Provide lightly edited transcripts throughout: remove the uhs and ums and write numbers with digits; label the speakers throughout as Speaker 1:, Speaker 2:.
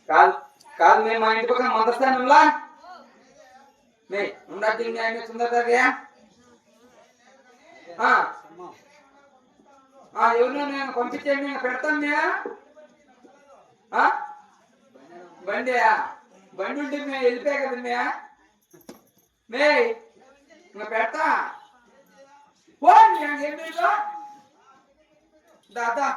Speaker 1: కాదు కాదు మేము మా ఇంటి పక్కన మందస్థానంలా మే ఉండాలి ఆయన సుందరయ్యా ఎవరు నేను పంపించేయండి నేను పెడతాను బండి బండి ఉంటే మేము వెళ్ళిపోయా కదా మే ఇంకా పెడతా ఏం దాదా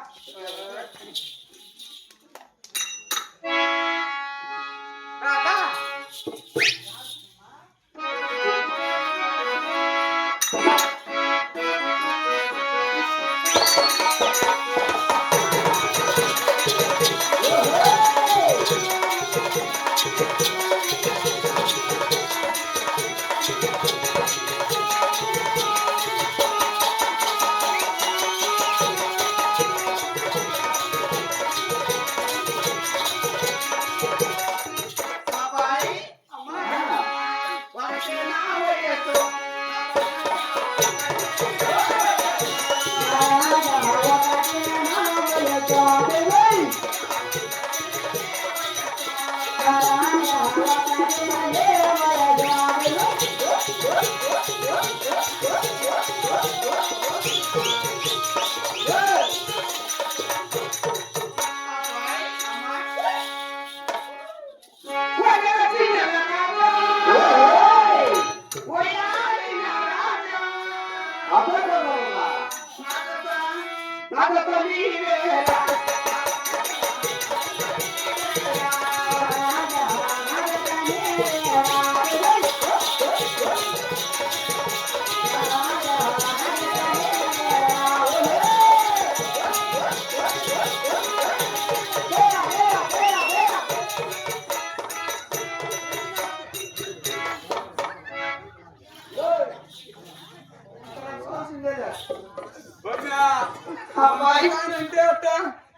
Speaker 1: అంటే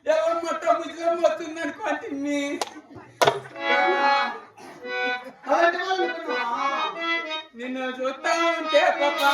Speaker 1: ఎవరు మొత్తం ముస్లిం వస్తుంది అనుకోండి నిన్ను చూస్తా ఉంటే పాపా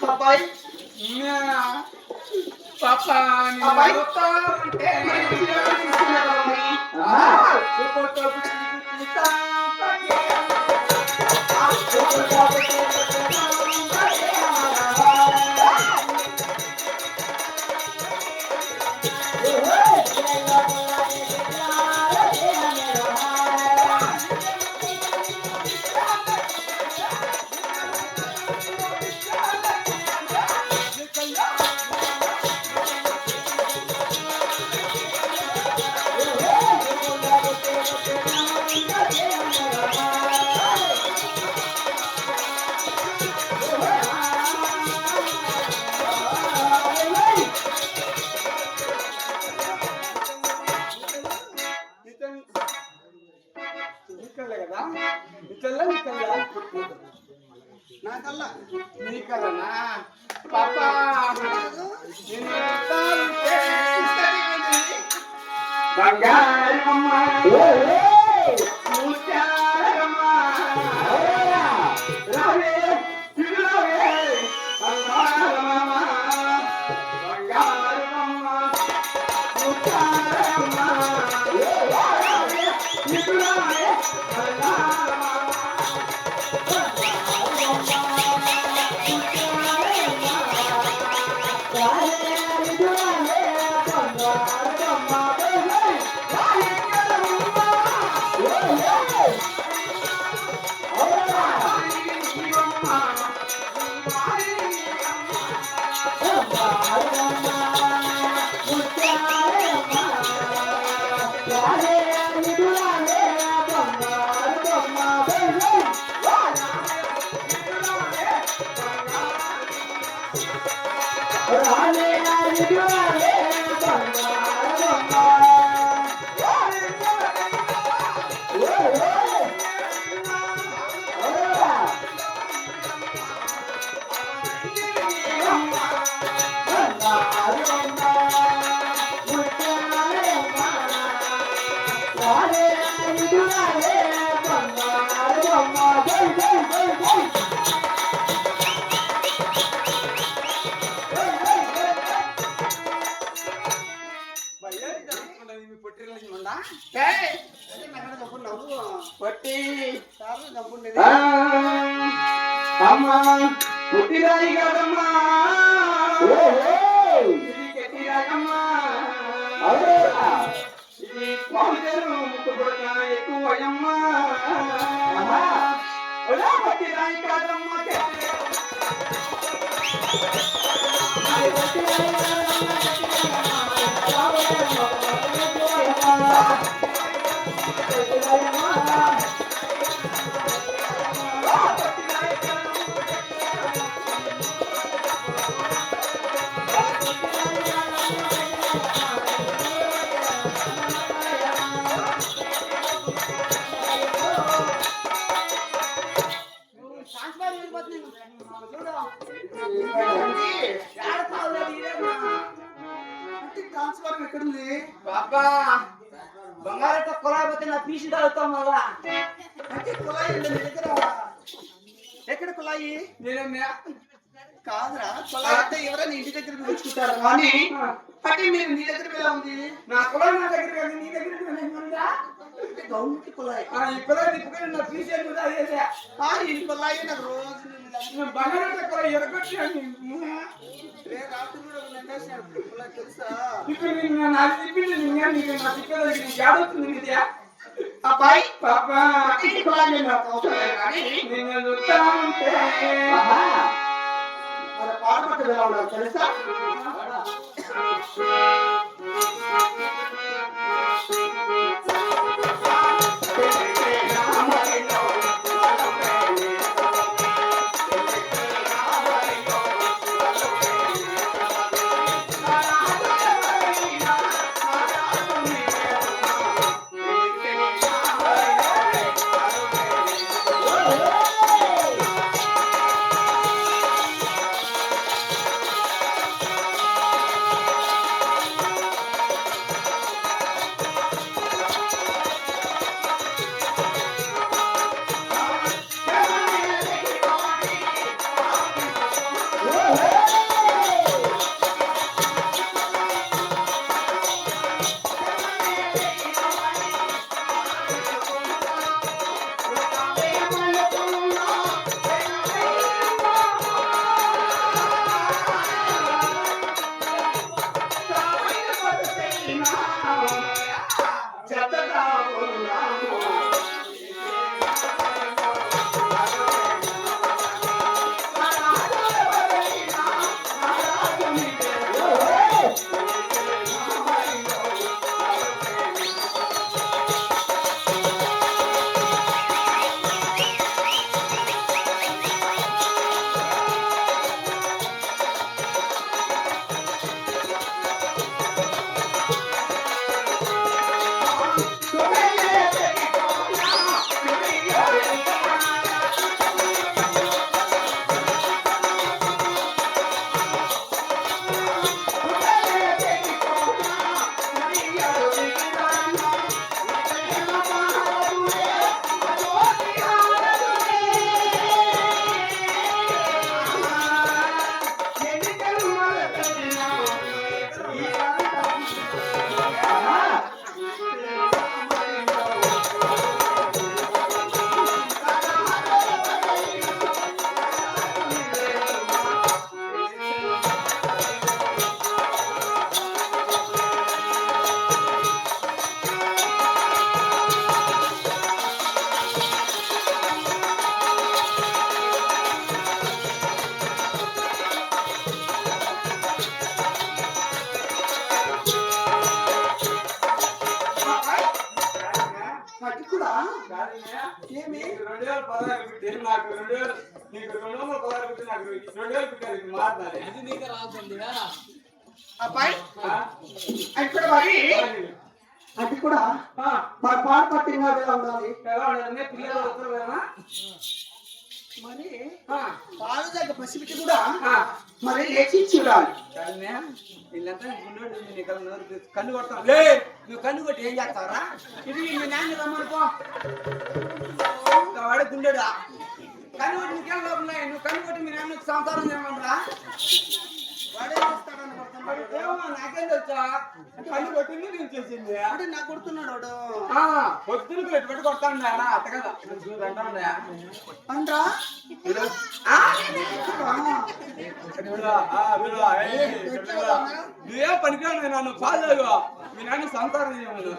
Speaker 2: Papai,
Speaker 1: Papa,
Speaker 2: papai,
Speaker 1: అవునా పాపా నిన్ను చూస్తానంటే బంగారమ్మ ముత్యాలమ్మ రావే తిరురావే బంగారమ్మ బంగారమ్మ ముత్యాలమ్మ రావే తిరురావే బంగారమ్మ అమ్మా పుట్టిరాయి కదమ్మా గట్టిరాగమ్మా ఇది పావులు ముక్కుబడక ఎక్కువయమ్మా పుట్టిరాయి కాదమ్మా ట్రాన్స్ఫర్ ఎక్కడుంది బాబా బంగారంతో కుళాయి పోతే నా పీసి తాగుతాం మళ్ళా అంటే కుళాయి నీ దగ్గర ఎక్కడ కుళాయి నేనే కాదురా కుళాయి అంటే ఎవరైనా ఇంటి దగ్గర తెచ్చుకుంటారు కానీ అంటే మీరు నీ దగ్గర ఎలా ఉంది నా కుళాయి నా దగ్గర కానీ నీ దగ్గర ఉందా గౌంటి కుళాయి ఈ కుళాయి తిప్పుకొని నా పీసి ఈ కుళాయి నాకు రోజు బంగారంతో కుళాయి ఎరగొచ్చాను అబ్బాయి పాపా పాడపట్టు ఎలా ఉన్నారు తెలుసా
Speaker 2: ఏమి
Speaker 1: 2016 పుట్టి నాకు 2000 నీకు 216 పుట్టి నాకు 2000 పుట్టారు ఇది మాట్లాడాలి అది నీకే రావుతుంది
Speaker 2: అబ్బాయి అది కూడా మరి అది కూడా మన పాట పట్టిన ఎలా ఉండాలి
Speaker 1: పిల్లలు వస్తారు కదా
Speaker 2: మరి పాలు దగ్గర పసిపిటి కూడా మరి లేచి చూడాలి
Speaker 1: వీళ్ళంతా కన్ను కొడతాం నువ్వు కన్ను కొట్టి ఏం చేస్తావరా ఇది మీ నాన్న రమ్మనుకో వాడే గుండెడా కన్ను కొట్టి నీకేం లోపల నువ్వు కన్ను కొట్టి మీ నాన్న సంసారం చేయమంటారా
Speaker 2: వాడే చేస్తాడని కొడుతున్నాడు
Speaker 1: నాకేం తెలుసా కన్ను కొట్టింది నేను చేసింది
Speaker 2: అంటే నాకు కొడుతున్నాడు వాడు
Speaker 1: పొద్దున పెట్టుబడి కొడతాను అట్ట కదా
Speaker 2: అంటా
Speaker 1: నువ్వే పనికిరాను నన్ను పాలు మీ నాన్న సంతానం చేయమను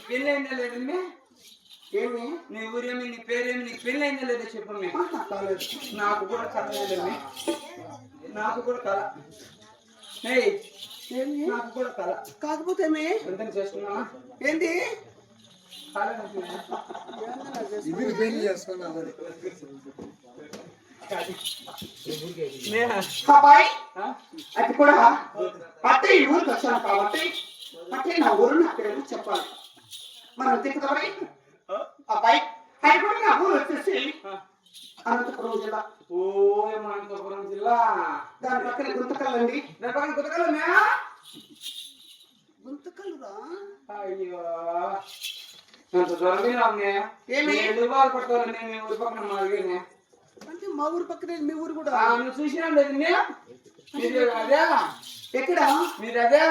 Speaker 1: పెళ్ళైందా లేదండి
Speaker 2: ఏమి
Speaker 1: నీ ఊరేమి నీ పేరేమి నీకు పెళ్ళైందా లేదా చెప్పమ్మే నాకు కూడా కళ లేదండి నాకు కూడా కళ నాకు కూడా కళ
Speaker 2: కాకపోతే
Speaker 1: ఎంతని చేసుకున్నావా
Speaker 2: ఏంటి
Speaker 3: పెళ్లి చేసుకున్నా
Speaker 2: అబ్బాయి అది కూడా పట్టే ఈ ఊరికి వచ్చాను కాబట్టి పట్టే నా ఊరు అక్కడ చెప్పాలి మనం తిక్కుతాయి అబ్బాయి అది కూడా నా ఊరు వచ్చేసి అనంతపురం జిల్లా.
Speaker 1: ఓ అనంతపురం జిల్లా
Speaker 2: దాని పక్కన గుంతకల్లండి.
Speaker 1: దాని పక్కన గుంతకల్లా
Speaker 2: గుంతకల్లురా
Speaker 1: అయ్యో ఎంత దూరంగా ఉంది.
Speaker 2: ఏమి
Speaker 1: ఎందుకు బాధపడతాను నేను ఊరి పక్కన మాదిరిగానే
Speaker 2: అంటే మా ఊరు పక్కనే మీ ఊరు కూడా
Speaker 1: నువ్వు చూసినా లేదు మీరు అదే
Speaker 2: ఎక్కడ
Speaker 1: మీరు అదే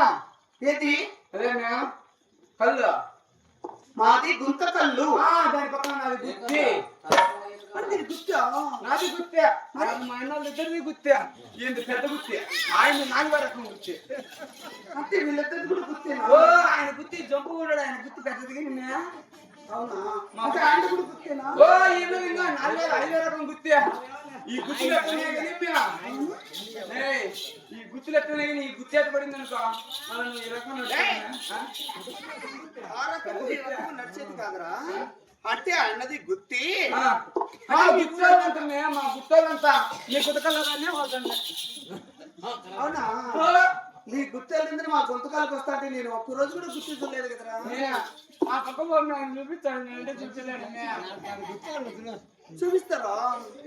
Speaker 2: ఏది
Speaker 1: అదే కళ్ళు
Speaker 2: మాది గుంతకల్లు.
Speaker 1: దాని పక్కన నాది గుత్తి
Speaker 2: అంటే గుర్తా
Speaker 1: నాది గుర్తే మా ఆయన ఇద్దరిది గుర్తే ఈయన పెద్ద గుర్తే ఆయన నాలుగు రకం గుర్తే
Speaker 2: అంటే వీళ్ళిద్దరు కూడా గుర్తేనా
Speaker 1: ఓ ఆయన గుర్తి జంపు కూడా ఆయన గుర్తి పెద్దదిగా నిన్న
Speaker 2: అవునా అంటే ఆయన కూడా గుర్తేనా
Speaker 1: ఓ ఈయన ఇంకా ఐదో రకం గుర్తే ఈ గుర్తులు ఎట్లనే కానీ ఈ గుర్తులు ఎట్లనే కానీ ఈ గుర్తు ఎట్ట పడింది అనుకో మనం ఈ రకం
Speaker 2: ఆ రకము ఈ రకము నడిచేది కాదురా అంటే అన్నది గుత్తి
Speaker 1: మా గుర్తోళ్ళంటే మా గుర్తోళ్ళంతా నీ గుతకల్లానే వాళ్ళండి
Speaker 2: అవునా నీ గుర్తెళ్ళిందని మా గొంతుకాలకు వస్తా అంటే నేను ఒక్క రోజు కూడా గుర్తించలేదు కదరా
Speaker 1: ఆ పక్క ఆయన చూపించాడు అంటే చూపించలేడు
Speaker 2: చూపిస్తారా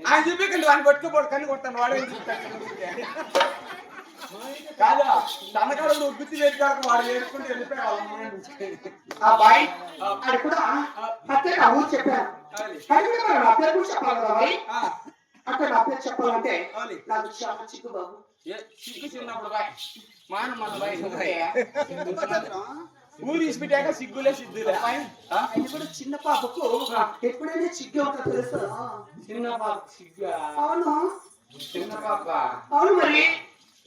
Speaker 1: ఆయన చూపించండి వాడిని పట్టుకోపోడు కన్ను కొడతాను వాడే చూపిస్తాడు కాదా తనకాడ గుర్తు పెట్టుకోక వాడు వేసుకుంటూ వెళ్ళిపోయాడు
Speaker 2: అబ్బాయి అది కూడా అట్టే నా ఊరు చెప్పాను నా పేరు కూడా చెప్పాలి కదా బాయ్ అక్కడ నా పేరు చెప్పాలంటే నాకు చాలా చిక్కు బాబు
Speaker 1: సిగ్గు చిన్నప్పుడు బాయ్ మన బాయ్ ఊరు ఇసిపెట్టాక సిగ్గులే సిగ్గులే
Speaker 2: అది కూడా చిన్న పాపకు ఎప్పుడైనా చిగ్గు అవుతా తెలుసా
Speaker 1: చిన్న పాప సిగ్గా
Speaker 2: అవును
Speaker 1: చిన్న పాప
Speaker 2: అవును మరి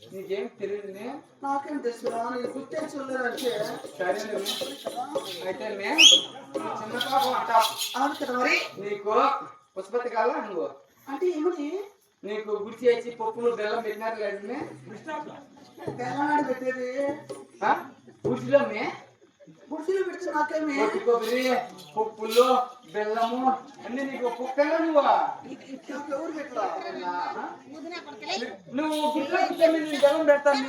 Speaker 1: నీకేం తెలియదు
Speaker 2: నాకేం తెలుసురా నేను గుర్తే చూడలేదంటే
Speaker 1: సరే అయితే చిన్న పాప అంటావు
Speaker 2: అవును కదా మరి
Speaker 1: నీకు పుష్పతి కాల నువ్వు
Speaker 2: అంటే ఏమిటి
Speaker 1: నీకు గుడి చేసి పప్పులు బెల్లం పెట్టినారు కానీ
Speaker 2: బెల్లనాడు పెట్టేది
Speaker 1: గుడిలో
Speaker 2: గుడిసెలు పెడితే నాకేమి
Speaker 1: కొబ్బరి పప్పులు బెల్లము అన్ని నీకు కుక్కగా
Speaker 2: ఎవరు పెట్టరా
Speaker 1: నువ్వు గుడిలో కూర్చొని నేను బెల్లం పెడతాను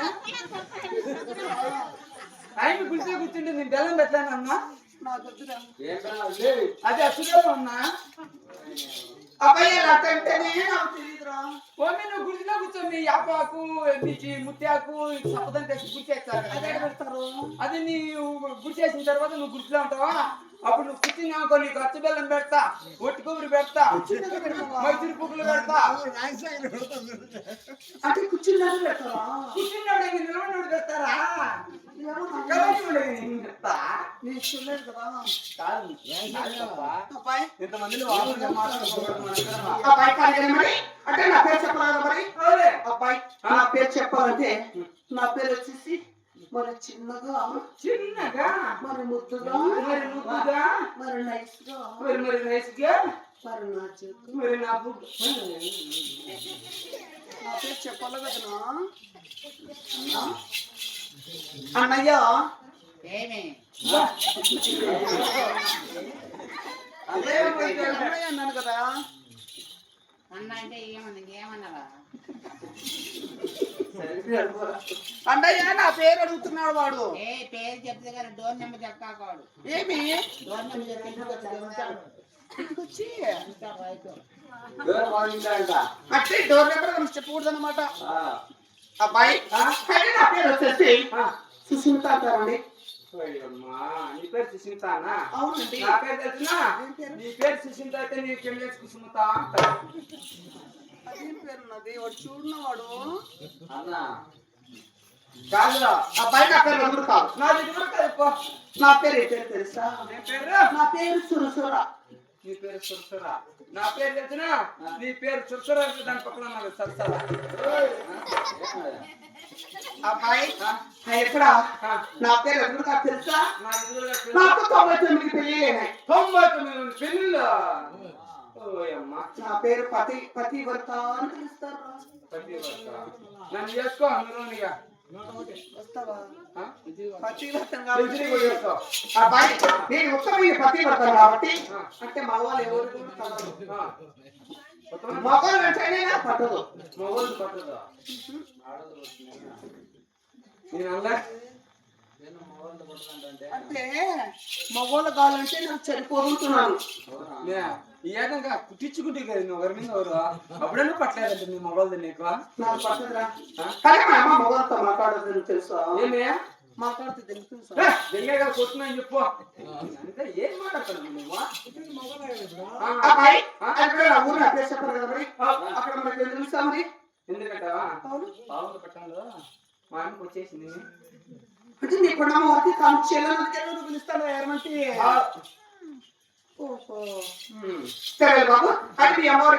Speaker 1: ఆయన గుడిలో కూర్చుంటే నేను బెల్లం పెట్టానమ్మా
Speaker 2: నాకు వద్దురా
Speaker 1: అది అసలు అన్నా
Speaker 2: అబ్బాయి నాకంటేనే నాకు తెలియదురా
Speaker 1: మమ్మీ నువ్వు గుడిలో కూర్చొని యాపాకు నీకు ముత్యాకు సపదం తెచ్చి గుడి చేస్తారు
Speaker 2: అదే పెడతారు
Speaker 1: అది నీ గుడి చేసిన తర్వాత నువ్వు గుడిలో ఉంటావా అప్పుడు నువ్వు కూర్చున్నావు నీకు అచ్చు బెల్లం పెడతా ఒట్టి కొబ్బరి పెడతా మైసూరు పువ్వులు పెడతా
Speaker 2: అంటే కూర్చుని పెడతారా
Speaker 1: కూర్చున్నాడు నిలబడి పెడతారా చెప్తా
Speaker 2: నేను చూడలేదు కదా
Speaker 1: అబ్బాయి ఇంతమందిలో
Speaker 2: అంటే నా పేరు చెప్పరాదు మరి అబ్బాయి నా పేరు చెప్పాలంటే నా పేరు వచ్చేసి మరి చిన్నగా మరి ముద్దుగా మరి నైస్ గా మరి నా చేతు నా పేరు చెప్పాలి కదనా అన్నయ్య అన్నయ్య అన్నాను కదా
Speaker 4: అన్న అంటే ఏమన్నారా
Speaker 2: అన్నయ్య నా పేరు అడుగుతున్నాడు వాడు
Speaker 4: పేరు చెప్తే కానీ డోర్ నెంబర్ చెప్పాడు
Speaker 2: ఏమి
Speaker 4: డోర్ నెంబర్ చెప్తాడు
Speaker 2: అంటే డోర్ నెంబర్ చెప్పకూడదు అనమాట అబ్బాయి నా పేరు వచ్చేసి సుస్మిత అంటారండి
Speaker 1: నీ పేరు సుస్మితానా
Speaker 2: అవునండి
Speaker 1: నా పేరు తెలుసునా నీ పేరు సుస్మిత అయితే నీ పెళ్ళి సుస్మిత
Speaker 2: అదేం పేరు ఉన్నది వాడు చూడనవాడు
Speaker 1: అన్నా కాదు
Speaker 2: అబ్బాయి నా పేరు ఎవరు కాదు
Speaker 1: నా దగ్గర కాదు
Speaker 2: నా పేరు ఏ పేరు తెలుసా నా పేరు సురసుర
Speaker 1: నీ పేరు సురసుర నా పేరు తెలుసునా నీ పేరు సురసుర దాని పక్కన ఉన్నది సరసర
Speaker 2: అబ్బాయి ఎక్కడ నా పేరు ఎవరు కాదు తెలుసా
Speaker 1: నా దగ్గర
Speaker 2: నాకు 99 పెళ్ళిళ్ళైనాయి
Speaker 1: 99 పెళ్ళిళ్ళు
Speaker 2: నా పేరు పతివర్త అని పిలుస్తారు
Speaker 1: నన్ను చేసుకో అందులోనిగా
Speaker 2: వస్తావా
Speaker 1: అబ్బాయి
Speaker 2: నేను ఉత్తమైన పతివర్త కాబట్టి అంటే మగవాళ్ళు ఎవరు కూడా మగవాళ్ళు అంటేనే పట్టదు
Speaker 1: మగవాళ్ళు పట్టదు నేను అలా
Speaker 2: అంటే మగవాళ్ళు కావాలంటే నాకు చనిపోతున్నాను
Speaker 1: ఈ ఏకంగా కుట్టించుకుంటే కదా నువ్వు ఎవరి మీద ఎవరు అప్పుడైనా పట్టలేదంటే నీ మొబైల్ నీకు
Speaker 2: నాకు పట్టదురా కానీ మా అమ్మ మగవాళ్ళతో మాట్లాడదు తెలుసా
Speaker 1: ఏమే
Speaker 2: మాట్లాడితే తెలుసు
Speaker 1: దెంగగా కొట్టున్నా చెప్పు అంటే ఏం మాట్లాడుతున్నావు నువ్వు
Speaker 2: ఊరు అభ్యాస చెప్పారు కదా మరి అక్కడ మనకి ఎందుకు తెలుసా మరి
Speaker 1: ఎందుకంటావా పావులు పట్టణంలో మా అమ్మకి వచ్చేసింది
Speaker 2: అంటే నీ కొండమ్మ వారికి కాంక్షలు పిలుస్తాను ఏమంటే సరే బాబు అది మీ అమ్మవారి